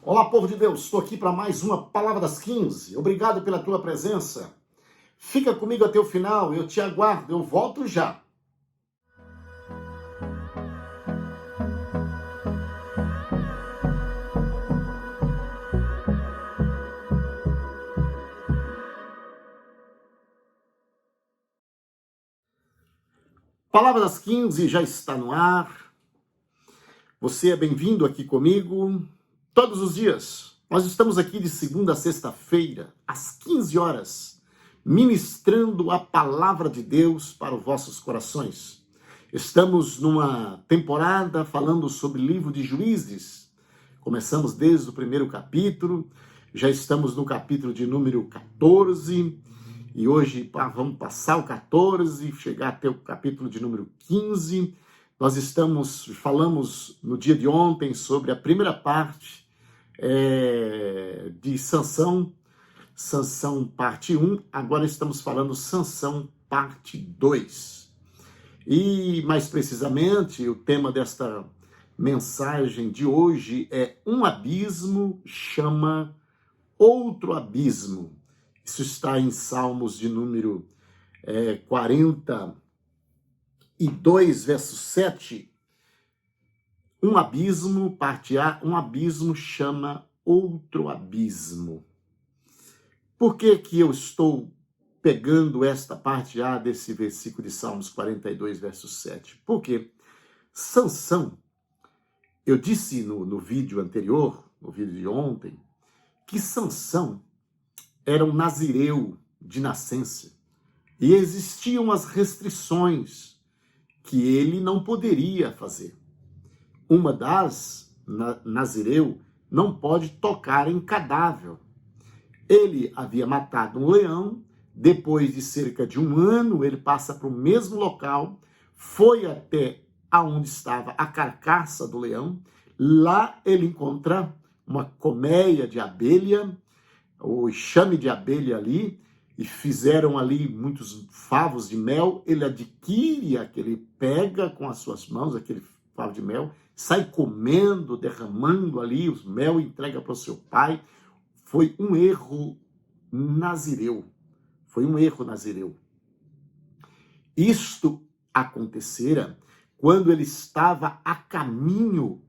Olá, povo de Deus, estou aqui para mais uma Palavra das 15. Obrigado pela tua presença. Fica comigo até o final, eu te aguardo, eu volto já. Palavra das 15 já está no ar. Você é bem-vindo aqui comigo todos os dias. Nós estamos aqui de segunda a sexta-feira, às 15 horas, ministrando a palavra de Deus para os vossos corações. Estamos numa temporada falando sobre o livro de Juízes. Começamos desde o primeiro capítulo, já estamos no capítulo de número 14, e hoje vamos passar o 14, chegar até o capítulo de número 15. Nós falamos no dia de ontem sobre a primeira parte de Sansão parte 1, agora estamos falando Sansão parte 2. E mais precisamente, o tema desta mensagem de hoje é um abismo chama outro abismo. Isso está em Salmos de número 42, verso 7. Um abismo, parte A, um abismo chama outro abismo. Por que que eu estou pegando esta parte A desse versículo de Salmos 42, verso 7? Porque Sansão, eu disse no vídeo anterior, no vídeo de ontem, que Sansão era um nazireu de nascença e existiam as restrições que ele não poderia fazer. Uma das, nazireu não pode tocar em cadáver. Ele havia matado um leão, depois de cerca de um ano, ele passa para o mesmo local, foi até aonde estava a carcaça do leão, lá ele encontra uma colmeia de abelha, o enxame de abelha ali, e fizeram ali muitos favos de mel, ele adquire aquele, pega com as suas mãos aquele favo de mel, sai comendo, derramando ali o mel e entrega para o seu pai. Foi um erro nazireu. Foi um erro nazireu. Isto acontecera quando ele estava a caminho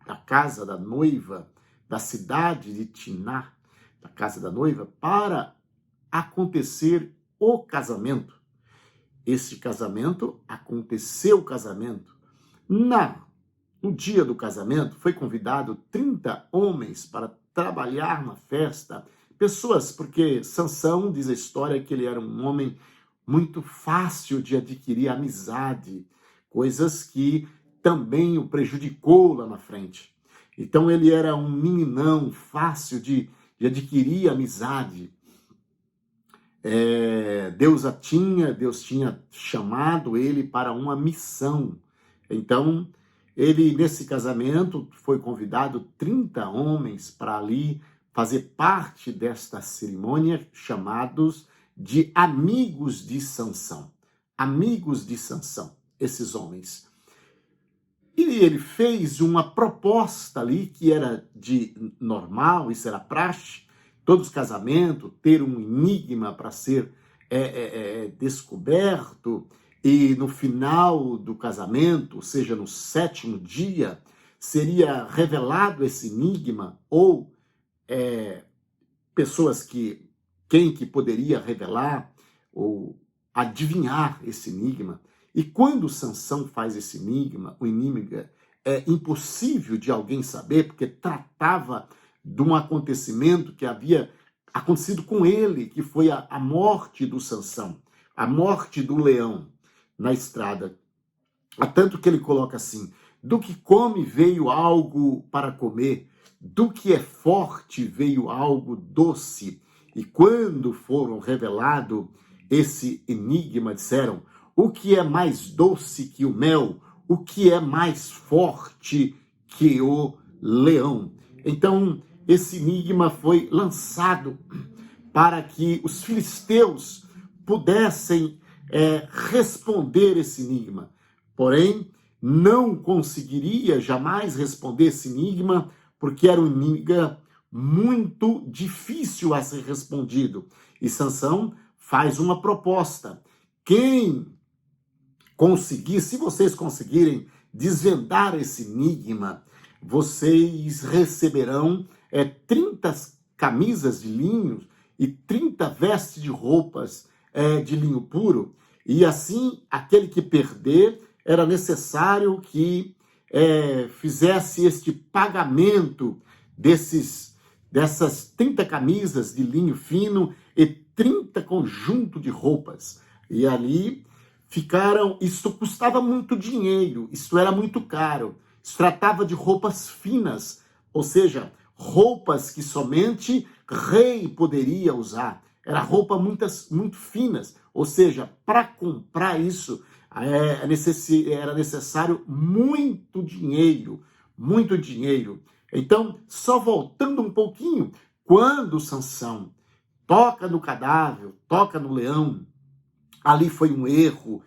da casa da noiva, da cidade de Tiná, da casa da noiva, para acontecer o casamento. Esse casamento, aconteceu o casamento. No dia do casamento, foi convidado 30 homens para trabalhar na festa. Pessoas, porque Sansão, diz a história, que ele era um homem muito fácil de adquirir amizade, coisas que também o prejudicou lá na frente. Então ele era um meninão fácil de adquirir amizade. Deus tinha chamado ele para uma missão. Então, ele, nesse casamento, foi convidado 30 homens para ali fazer parte desta cerimônia, chamados de amigos de Sansão. Amigos de Sansão, esses homens. E ele fez uma proposta ali que era de normal, isso era praxe, todos os casamentos, ter um enigma para ser descoberto, e no final do casamento, ou seja, no 7º dia, seria revelado esse enigma, ou pessoas quem que poderia revelar ou adivinhar esse enigma. E quando Sansão faz esse enigma, o enigma é impossível de alguém saber, porque tratava de um acontecimento que havia acontecido com ele, que foi a morte do Sansão, a morte do leão na estrada. Há tanto que ele coloca assim: do que come veio algo para comer, do que é forte veio algo doce. E quando foram revelado esse enigma, disseram: o que é mais doce que o mel? O que é mais forte que o leão? Então, esse enigma foi lançado para que os filisteus pudessem responder esse enigma. Porém, não conseguiria jamais responder esse enigma, porque era um enigma muito difícil a ser respondido. E Sansão faz uma proposta. Quem conseguir, se vocês conseguirem desvendar esse enigma, vocês receberão 30 camisas de linho e 30 vestes de roupas de linho puro. E assim, aquele que perder, era necessário que fizesse este pagamento dessas 30 camisas de linho fino e 30 conjuntos de roupas. E ali isto custava muito dinheiro, isto era muito caro. Se tratava de roupas finas, ou seja, roupas que somente rei poderia usar. Era roupa muito finas, ou seja, para comprar isso era necessário muito dinheiro, muito dinheiro. Então, só voltando um pouquinho, quando Sansão toca no cadáver, toca no leão, ali foi um erro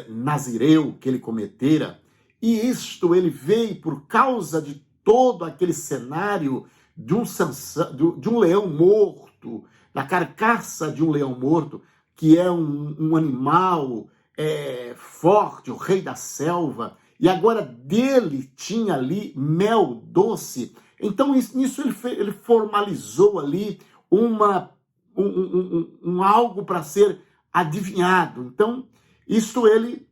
nazireu que ele cometera, e isto ele veio por causa de todo aquele cenário de um leão morto, da carcaça de um leão morto, que é um animal forte, o rei da selva, e agora dele tinha ali mel doce. Então, nisso ele formalizou ali algo para ser adivinhado. Então, isto ele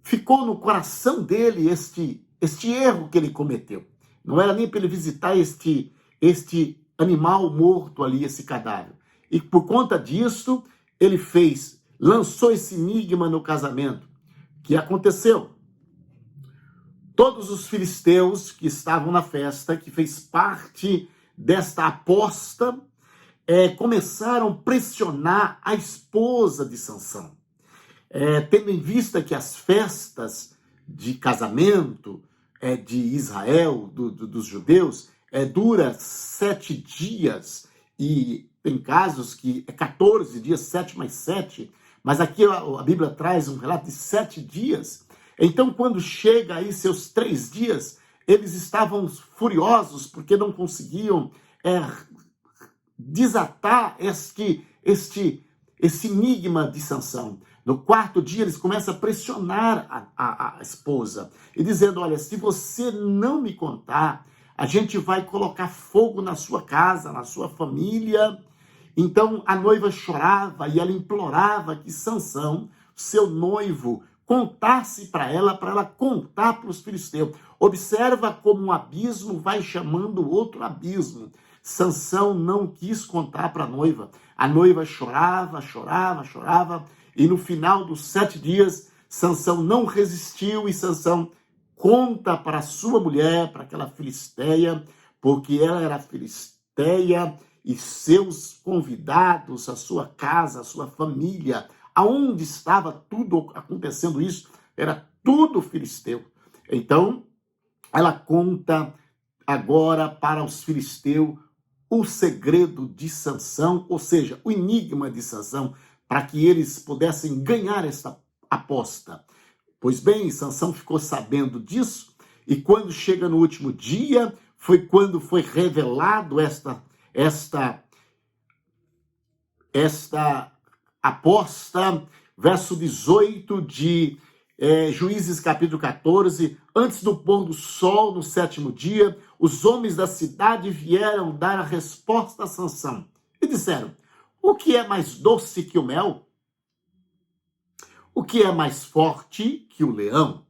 ficou no coração dele, este erro que ele cometeu. Não era nem para ele visitar este animal morto ali, esse cadáver. E por conta disso, ele lançou esse enigma no casamento. O que aconteceu? Todos os filisteus que estavam na festa, que fez parte desta aposta, começaram a pressionar a esposa de Sansão. Tendo em vista que as festas de casamento de Israel, dos judeus, dura 7 dias, e tem casos que 14 dias, 7 mais 7, mas aqui a Bíblia traz um relato de 7 dias. Então, quando chega aí seus 3 dias, eles estavam furiosos porque não conseguiam desatar esse enigma de Sansão. No 4º dia, eles começam a pressionar a esposa e dizendo: olha, se você não me contar, a gente vai colocar fogo na sua casa, na sua família. Então a noiva chorava e ela implorava que Sansão, seu noivo, contasse para ela contar para os filisteus. Observa como um abismo vai chamando outro abismo. Sansão não quis contar para a noiva. A noiva chorava, e no final dos 7 dias, Sansão não resistiu, e Sansão conta para a sua mulher, para aquela filisteia, porque ela era filisteia, e seus convidados, a sua casa, a sua família, aonde estava tudo acontecendo isso, era tudo filisteu. Então, ela conta agora para os filisteus o segredo de Sansão, ou seja, o enigma de Sansão, para que eles pudessem ganhar esta aposta. Pois bem, Sansão ficou sabendo disso, e quando chega no último dia, foi quando foi revelado esta aposta, verso 18 de Juízes capítulo 14, antes do pôr do sol, no 7º dia, os homens da cidade vieram dar a resposta a Sansão e disseram: o que é mais doce que o mel? O que é mais forte que o leão?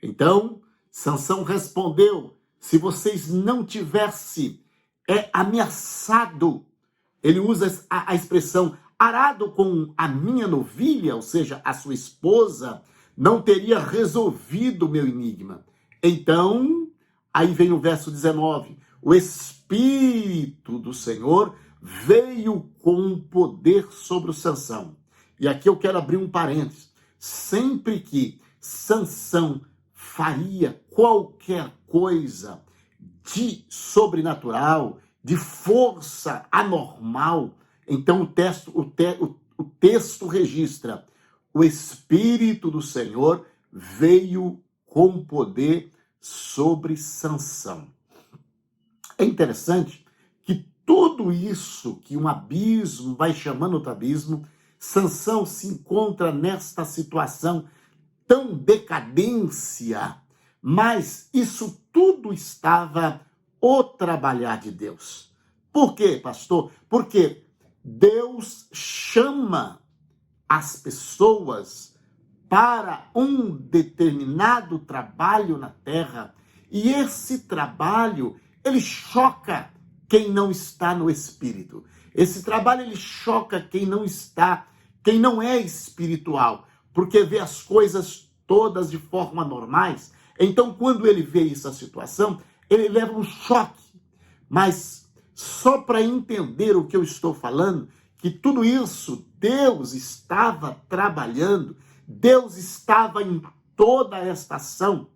Então, Sansão respondeu: se vocês não tivessem ameaçado, ele usa a expressão arado com a minha novilha, ou seja, a sua esposa, não teria resolvido o meu enigma. Então, aí vem o verso 19, o Espírito do Senhor veio com poder sobre o Sansão. E aqui eu quero abrir um parênteses. Sempre que Sansão faria qualquer coisa de sobrenatural, de força anormal, então o texto registra: o Espírito do Senhor veio com poder sobre Sansão. É interessante que tudo isso que um abismo vai chamando outro abismo, Sansão se encontra nesta situação tão decadência, mas isso tudo estava o trabalhar de Deus. Por quê, pastor? Porque Deus chama as pessoas para um determinado trabalho na terra, e esse trabalho, ele choca quem não está no espírito. Esse trabalho, ele choca quem não é espiritual, porque vê as coisas todas de forma normais. Então, quando ele vê essa situação, ele leva um choque. Mas só para entender o que eu estou falando, que tudo isso Deus estava trabalhando, Deus estava em toda esta ação.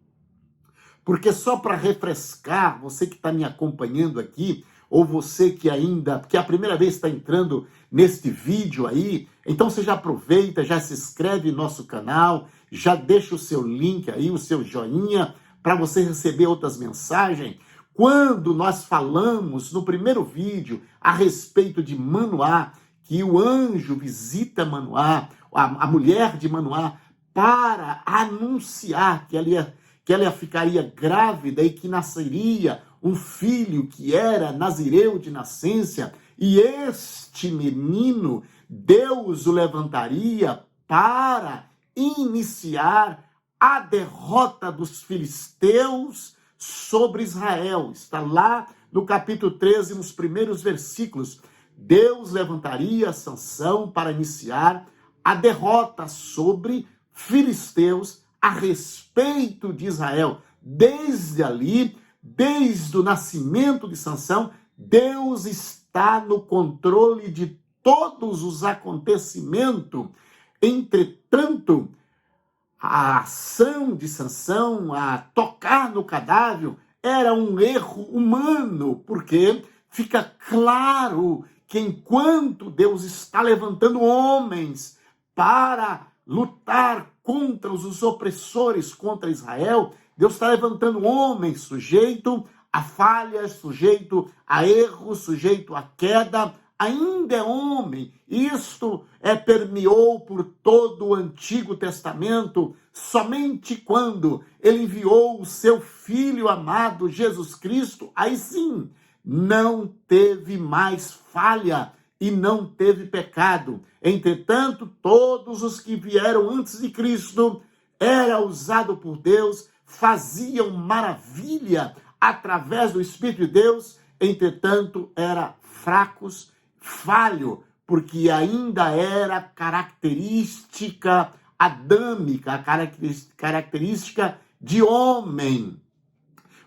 Porque só para refrescar, você que está me acompanhando aqui, ou você que é a primeira vez está entrando neste vídeo aí, então você já aproveita, já se inscreve no nosso canal, já deixa o seu link aí, o seu joinha, para você receber outras mensagens. Quando nós falamos no primeiro vídeo a respeito de Manoá, que o anjo visita Manoá, a mulher de Manoá, para anunciar que ela ficaria grávida e que nasceria um filho que era nazireu de nascença, e este menino, Deus o levantaria para iniciar a derrota dos filisteus sobre Israel. Está lá no capítulo 13, nos primeiros versículos. Deus levantaria Sansão para iniciar a derrota sobre filisteus a respeito de Israel. Desde ali, desde o nascimento de Sansão, Deus está no controle de todos os acontecimentos. Entretanto, a ação de Sansão, a tocar no cadáver, era um erro humano, porque fica claro que enquanto Deus está levantando homens para lutar contra os opressores, contra Israel, Deus está levantando homens sujeito a falhas, sujeito a erros, sujeito a queda, ainda é homem. Isto permeou por todo o Antigo Testamento, somente quando ele enviou o seu Filho amado, Jesus Cristo, aí sim, não teve mais falha e não teve pecado. Entretanto, todos os que vieram antes de Cristo era usado por Deus, faziam maravilha através do Espírito de Deus, entretanto, eram fracos, falho, porque ainda era característica adâmica, característica de homem.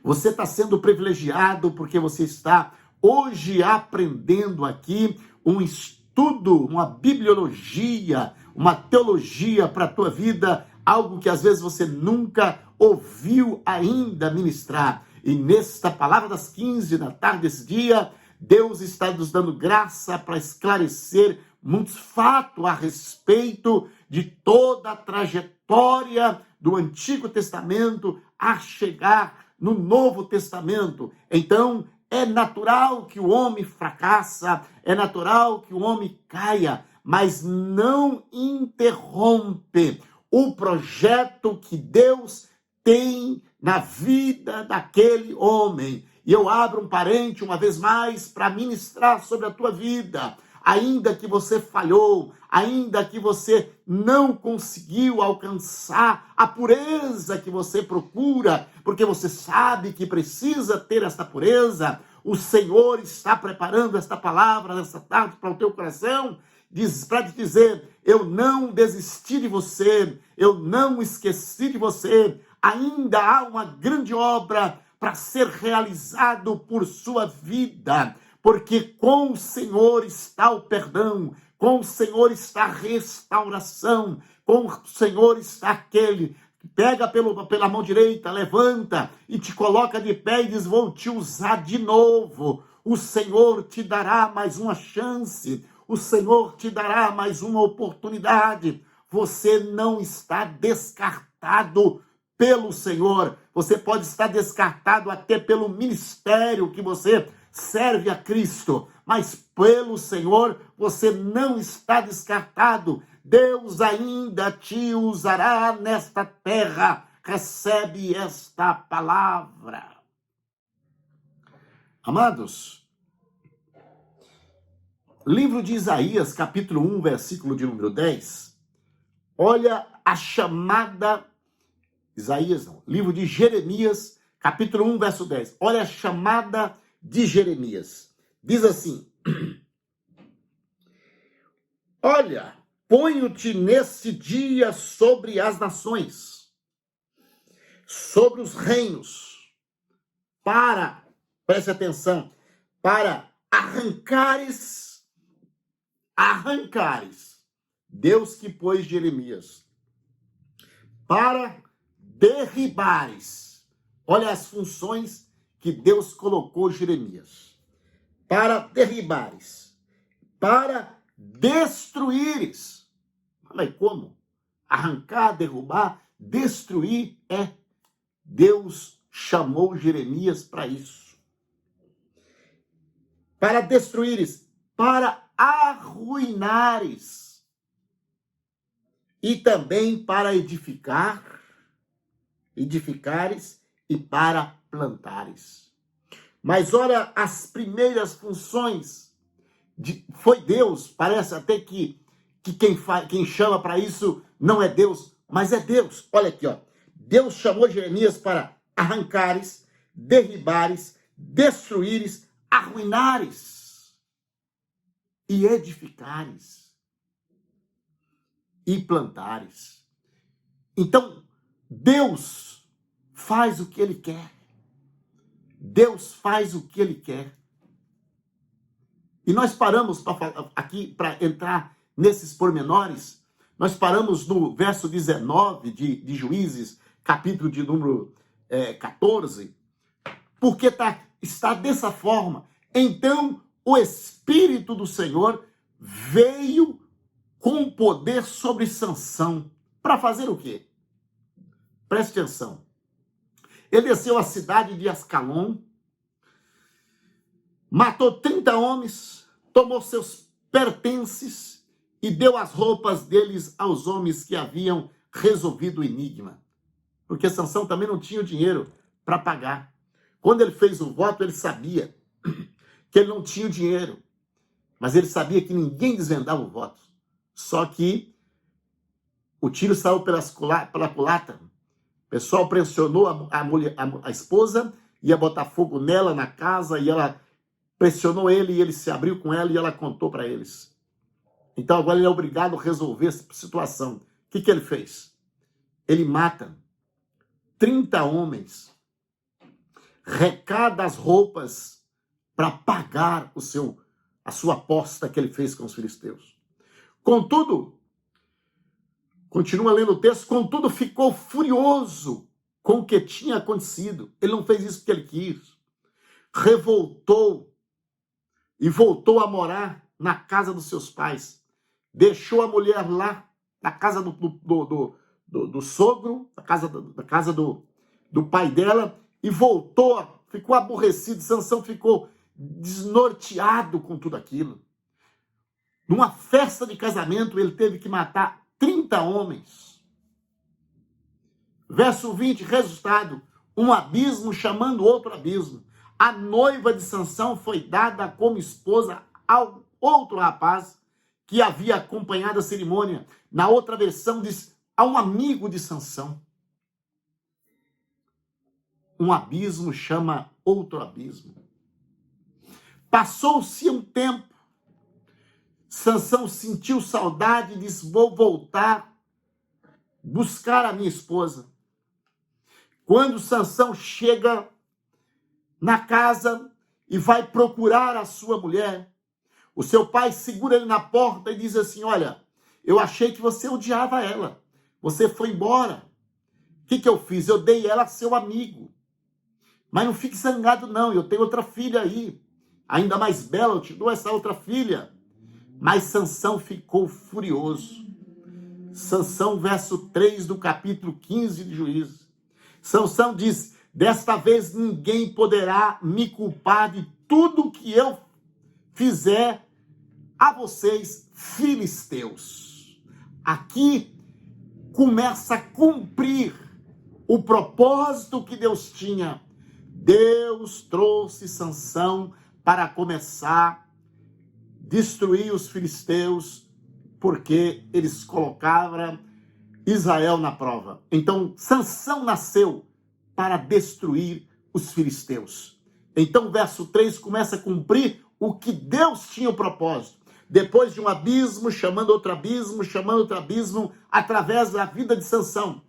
Você está sendo privilegiado porque você está hoje aprendendo aqui um estudo, uma bibliologia, uma teologia para a tua vida, algo que às vezes você nunca ouviu ainda ministrar. E nesta palavra das 15 da tarde desse dia, Deus está nos dando graça para esclarecer muitos fatos a respeito de toda a trajetória do Antigo Testamento a chegar no Novo Testamento. Então, é natural que o homem fracassa, é natural que o homem caia, mas não interrompe o projeto que Deus tem na vida daquele homem. E eu abro um parente uma vez mais para ministrar sobre a tua vida. Ainda que você falhou, ainda que você não conseguiu alcançar a pureza que você procura, porque você sabe que precisa ter esta pureza, o Senhor está preparando esta palavra nesta tarde para o teu coração, para te dizer: eu não desisti de você, eu não esqueci de você, ainda há uma grande obra para ser realizado por sua vida, porque com o Senhor está o perdão, com o Senhor está a restauração, com o Senhor está aquele que pega pela mão direita, levanta e te coloca de pé e diz: vou te usar de novo. O Senhor te dará mais uma chance, o Senhor te dará mais uma oportunidade. Você não está descartado pelo Senhor. Você pode estar descartado até pelo ministério que você serve a Cristo, mas pelo Senhor você não está descartado. Deus ainda te usará nesta terra. Recebe esta palavra. Amados, livro de Isaías, capítulo 1, versículo de número 10. Olha a chamada, Isaías não, livro de Jeremias, capítulo 1, verso 10. Olha a chamada de Jeremias. Diz assim: olha, ponho-te nesse dia sobre as nações, sobre os reinos, preste atenção, para arrancares, Deus que pôs Jeremias, para derribares. Olha as funções que Deus colocou Jeremias. Para derribares, para destruíres. Mas como? Arrancar, derrubar, destruir Deus chamou Jeremias para isso. Para destruíres, para arruinares e também para edificares e para plantares. Mas olha as primeiras funções, foi Deus, parece até que quem chama para isso não é Deus, mas é Deus. Olha aqui, ó. Deus chamou Jeremias para arrancares, derribares, destruíres, arruinares e edificares e plantares. Então, Deus faz o que Ele quer. Deus faz o que Ele quer. E nós paramos aqui para entrar nesses pormenores. Nós paramos no verso 19 de Juízes, capítulo de número 14, porque está dessa forma. Então, o Espírito do Senhor veio com poder sobre Sansão. Para fazer o quê? Preste atenção. Ele desceu à cidade de Ascalon, matou 30 homens, tomou seus pertences e deu as roupas deles aos homens que haviam resolvido o enigma. Porque Sansão também não tinha o dinheiro para pagar. Quando ele fez o voto, ele sabia que ele não tinha o dinheiro, mas ele sabia que ninguém desvendava o voto. Só que o tiro saiu pela culatra. O pessoal pressionou a esposa, ia botar fogo nela na casa, e ela pressionou ele, e ele se abriu com ela, e ela contou para eles. Então agora ele é obrigado a resolver essa situação. O que ele fez? Ele mata 30 homens, arrecada as roupas para pagar a sua aposta que ele fez com os filisteus. Contudo, continua lendo o texto, contudo ficou furioso com o que tinha acontecido. Ele não fez isso porque ele quis. Revoltou e voltou a morar na casa dos seus pais. Deixou a mulher lá, na casa do sogro, na casa do pai dela, e voltou, ficou aborrecido. Sansão ficou desnorteado com tudo aquilo. Numa festa de casamento, ele teve que matar 30 homens. Verso 20, resultado, um abismo chamando outro abismo. A noiva de Sansão foi dada como esposa ao outro rapaz que havia acompanhado a cerimônia. Na outra versão diz, a um amigo de Sansão. Um abismo chama outro abismo. Passou-se um tempo, Sansão sentiu saudade e disse, vou voltar buscar a minha esposa. Quando Sansão chega na casa e vai procurar a sua mulher, o seu pai segura ele na porta e diz assim, olha, eu achei que você odiava ela, você foi embora. O que eu fiz? Eu dei ela a seu amigo. Mas não fique zangado não, eu tenho outra filha aí, ainda mais bela, eu te dou essa outra filha. Mas Sansão ficou furioso. Sansão, verso 3 do capítulo 15 de Juízes. Sansão disse: desta vez ninguém poderá me culpar de tudo que eu fizer a vocês, filisteus. Aqui começa a cumprir o propósito que Deus tinha. Deus trouxe Sansão para começar a destruir os filisteus, porque eles colocavam Israel na prova. Então, Sansão nasceu para destruir os filisteus. Então, o verso 3 começa a cumprir o que Deus tinha o propósito. Depois de um abismo, chamando outro abismo, chamando outro abismo, através da vida de Sansão.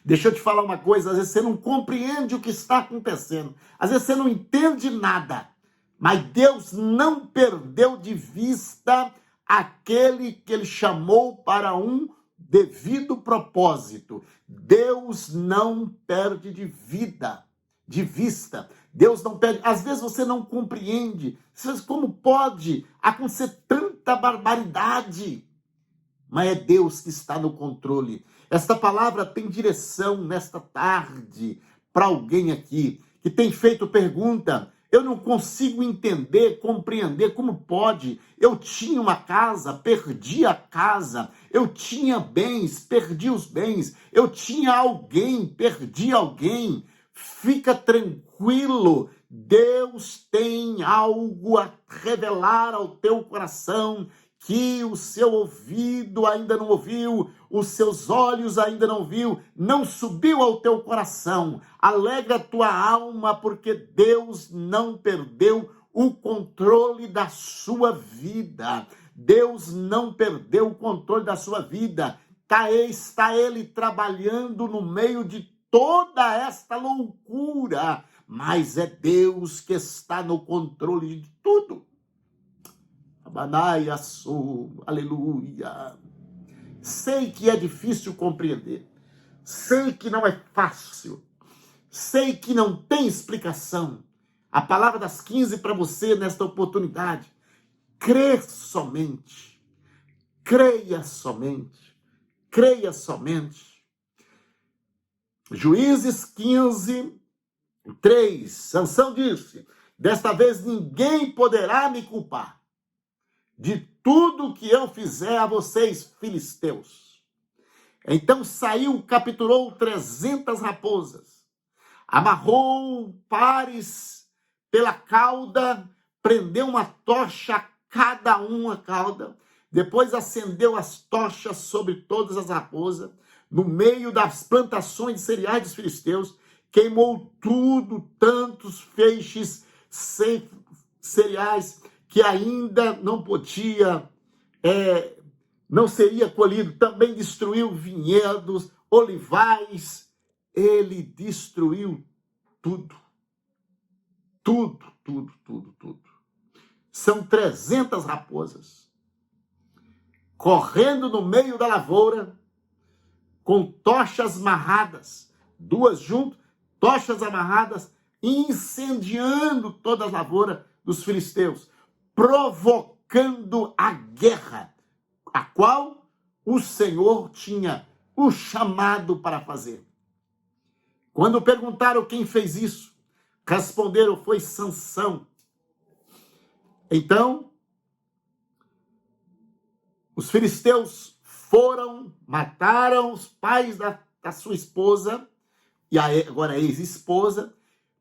Deixa eu te falar uma coisa, às vezes você não compreende o que está acontecendo. Às vezes você não entende nada. Mas Deus não perdeu de vista aquele que ele chamou para um devido propósito. Deus não perde de vista. Deus não perde. Às vezes você não compreende. Como pode acontecer tanta barbaridade? Mas é Deus que está no controle. Esta palavra tem direção nesta tarde para alguém aqui que tem feito pergunta. Eu não consigo entender, compreender como pode. Eu tinha uma casa, perdi a casa. Eu tinha bens, perdi os bens. Eu tinha alguém, perdi alguém. Fica tranquilo. Deus tem algo a revelar ao teu coração que o seu ouvido ainda não ouviu, os seus olhos ainda não viu, não subiu ao teu coração. Alegra a tua alma, porque Deus não perdeu o controle da sua vida. Deus não perdeu o controle da sua vida. Está Ele trabalhando no meio de toda esta loucura, mas é Deus que está no controle de tudo. Aleluia. Sei que é difícil compreender. Sei que não é fácil. Sei que não tem explicação. A palavra das 15 para você nesta oportunidade. Crê somente. Creia somente. Creia somente. Juízes 15, 3. Sansão disse: desta vez ninguém poderá me culpar de tudo que eu fizer a vocês, filisteus. Então saiu, capturou 300 raposas, amarrou pares pela cauda, prendeu uma tocha a cada uma cauda, depois acendeu as tochas sobre todas as raposas, no meio das plantações de cereais dos filisteus, queimou tudo, tantos feixes sem cereais, que ainda não podia, não seria colhido. Também destruiu vinhedos, olivais. Ele destruiu tudo. Tudo, tudo, tudo, tudo. São 300 raposas correndo no meio da lavoura com tochas amarradas, 2 juntas, tochas amarradas, incendiando toda a lavoura dos filisteus, provocando a guerra, a qual o Senhor tinha o chamado para fazer. Quando perguntaram quem fez isso, responderam: foi Sansão. Então, os filisteus foram, mataram os pais da sua esposa, e agora ex-esposa,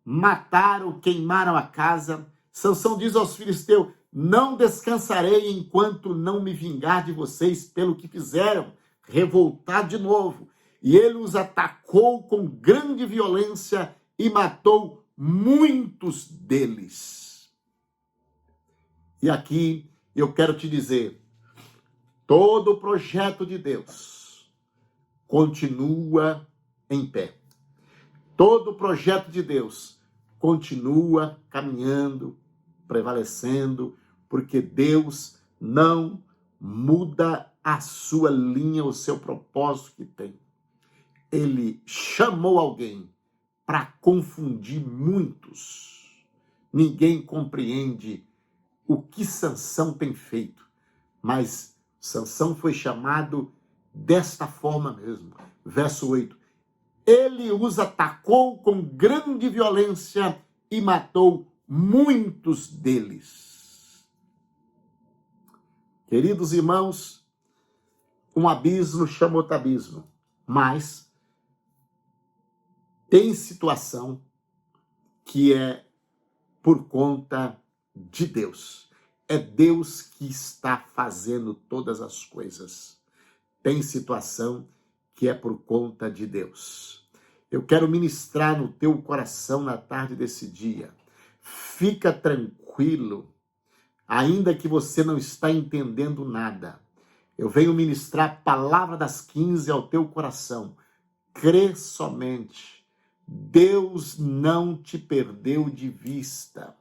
mataram, queimaram a casa. Sansão diz aos filisteus: não descansarei enquanto não me vingar de vocês pelo que fizeram, revoltar de novo. E ele os atacou com grande violência e matou muitos deles. E aqui eu quero te dizer, todo o projeto de Deus continua em pé. Todo o projeto de Deus continua caminhando, prevalecendo, porque Deus não muda a sua linha, o seu propósito que tem. Ele chamou alguém para confundir muitos. Ninguém compreende o que Sansão tem feito, mas Sansão foi chamado desta forma mesmo. Verso 8. ele os atacou com grande violência e matou muitos deles. Queridos irmãos, um abismo chama outro abismo, mas tem situação que é por conta de Deus. É Deus que está fazendo todas as coisas. Tem situação que é por conta de Deus. Eu quero ministrar no teu coração na tarde desse dia. Fica tranquilo, ainda que você não está entendendo nada. Eu venho ministrar a palavra das 15 ao teu coração. Crê somente. Deus não te perdeu de vista.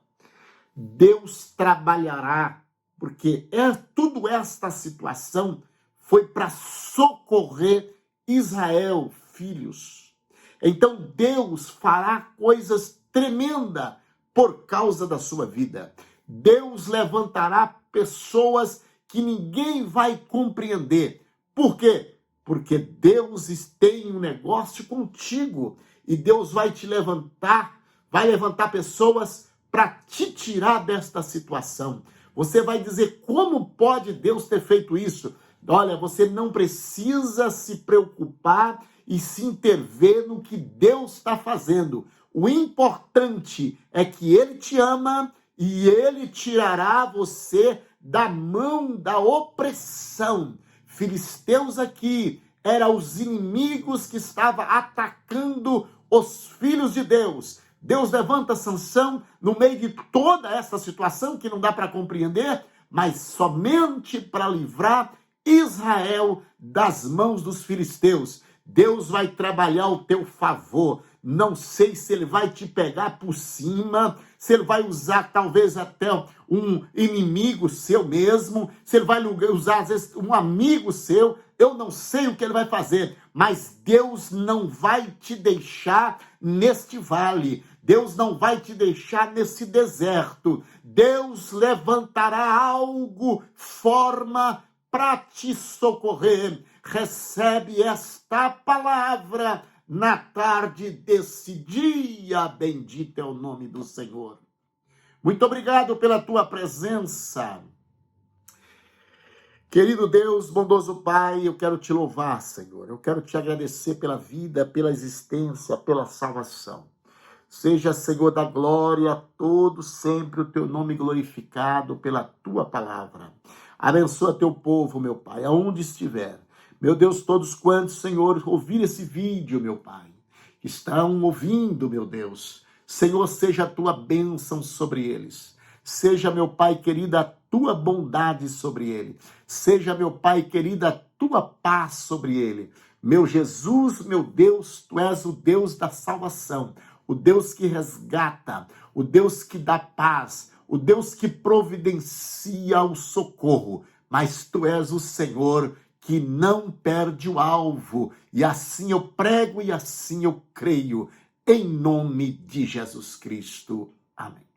Deus trabalhará, porque tudo esta situação foi para socorrer Israel, filhos. Então Deus fará coisas tremendas por causa da sua vida. Deus levantará pessoas que ninguém vai compreender. Por quê? Porque Deus tem um negócio contigo e Deus vai te levantar, vai levantar pessoas para te tirar desta situação. Você vai dizer, como pode Deus ter feito isso? Olha, você não precisa se preocupar e se intervir no que Deus está fazendo. O importante é que Ele te ama e Ele tirará você da mão da opressão. Filisteus aqui eram os inimigos que estavam atacando os filhos de Deus. Deus levanta Sansão no meio de toda essa situação que não dá para compreender, mas somente para livrar Israel das mãos dos filisteus. Deus vai trabalhar ao teu favor. Não sei se ele vai te pegar por cima, se ele vai usar talvez até um inimigo seu mesmo, se ele vai usar às vezes um amigo seu. Eu não sei o que ele vai fazer, mas Deus não vai te deixar neste vale. Deus não vai te deixar nesse deserto. Deus levantará algo, forma para te socorrer. Recebe esta palavra na tarde desse dia. Bendito é o nome do Senhor. Muito obrigado pela tua presença. Querido Deus, bondoso Pai, eu quero te louvar, Senhor. Eu quero te agradecer pela vida, pela existência, pela salvação. Seja, Senhor da glória, todo sempre o teu nome glorificado pela tua palavra. Abençoa teu povo, meu Pai, aonde estiver. Meu Deus, todos quantos, Senhor, ouvirem esse vídeo, meu Pai, que estão ouvindo, meu Deus. Senhor, seja a tua bênção sobre eles. Seja, meu Pai querido, a tua bondade sobre ele. Seja, meu Pai querido, a tua paz sobre ele. Meu Jesus, meu Deus, tu és o Deus da salvação, o Deus que resgata, o Deus que dá paz, o Deus que providencia o socorro. Mas tu és o Senhor que não perde o alvo. E assim eu prego e assim eu creio. Em nome de Jesus Cristo. Amém.